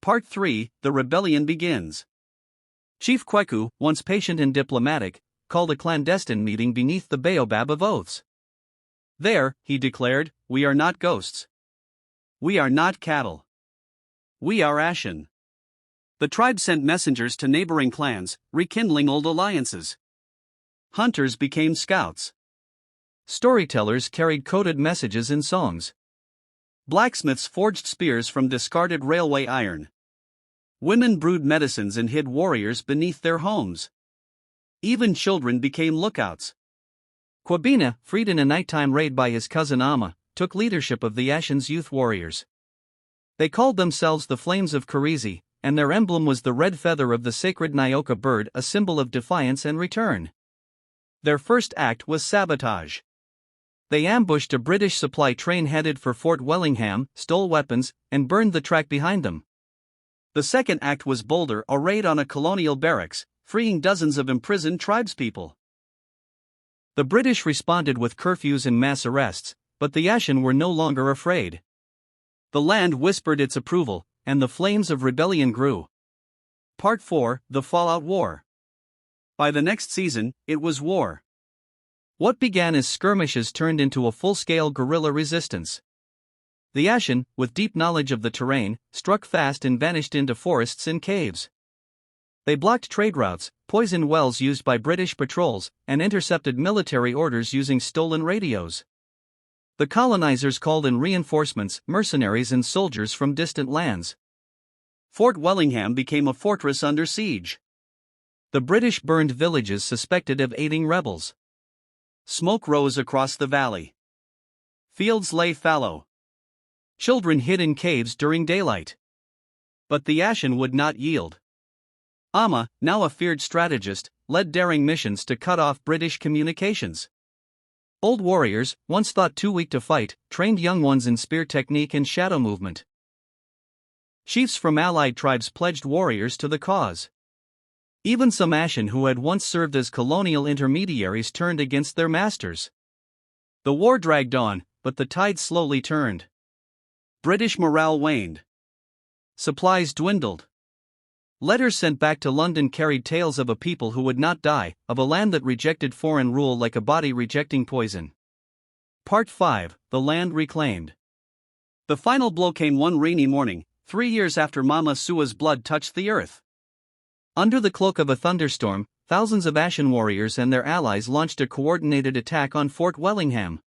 Part 3, The Rebellion Begins. Chief Kweku, once patient and diplomatic, called a clandestine meeting beneath the baobab of oaths. There, he declared, we are not ghosts. We are not cattle. We are Ashan. The tribe sent messengers to neighboring clans, rekindling old alliances. Hunters became scouts. Storytellers carried coded messages in songs. Blacksmiths forged spears from discarded railway iron. Women brewed medicines and hid warriors beneath their homes. Even children became lookouts. Kwabena, freed in a nighttime raid by his cousin Amma, took leadership of the Ashan's youth warriors. They called themselves the Flames of Karizi, and their emblem was the red feather of the sacred Nyoka bird, a symbol of defiance and return. Their first act was sabotage. They ambushed a British supply train headed for Fort Wellingham, stole weapons, and burned the track behind them. The second act was bolder, a raid on a colonial barracks, freeing dozens of imprisoned tribespeople. The British responded with curfews and mass arrests, but the Ashan were no longer afraid. The land whispered its approval, and the flames of rebellion grew. Part 4, The Fallout War. By the next season, it was war. What began as skirmishes turned into a full-scale guerrilla resistance. The Ashan, with deep knowledge of the terrain, struck fast and vanished into forests and caves. They blocked trade routes, poisoned wells used by British patrols, and intercepted military orders using stolen radios. The colonizers called in reinforcements, mercenaries and soldiers from distant lands. Fort Wellingham became a fortress under siege. The British burned villages suspected of aiding rebels. Smoke rose across the valley. Fields lay fallow. Children hid in caves during daylight. But the Ashan would not yield. Amma, now a feared strategist, led daring missions to cut off British communications. Old warriors, once thought too weak to fight, trained young ones in spear technique and shadow movement. Chiefs from allied tribes pledged warriors to the cause. Even some Ashan who had once served as colonial intermediaries turned against their masters. The war dragged on, but the tide slowly turned. British morale waned. Supplies dwindled. Letters sent back to London carried tales of a people who would not die, of a land that rejected foreign rule like a body rejecting poison. Part 5, The Land Reclaimed. The final blow came one rainy morning, 3 years after Mama Sua's blood touched the earth. Under the cloak of a thunderstorm, thousands of Ashan warriors and their allies launched a coordinated attack on Fort Wellingham.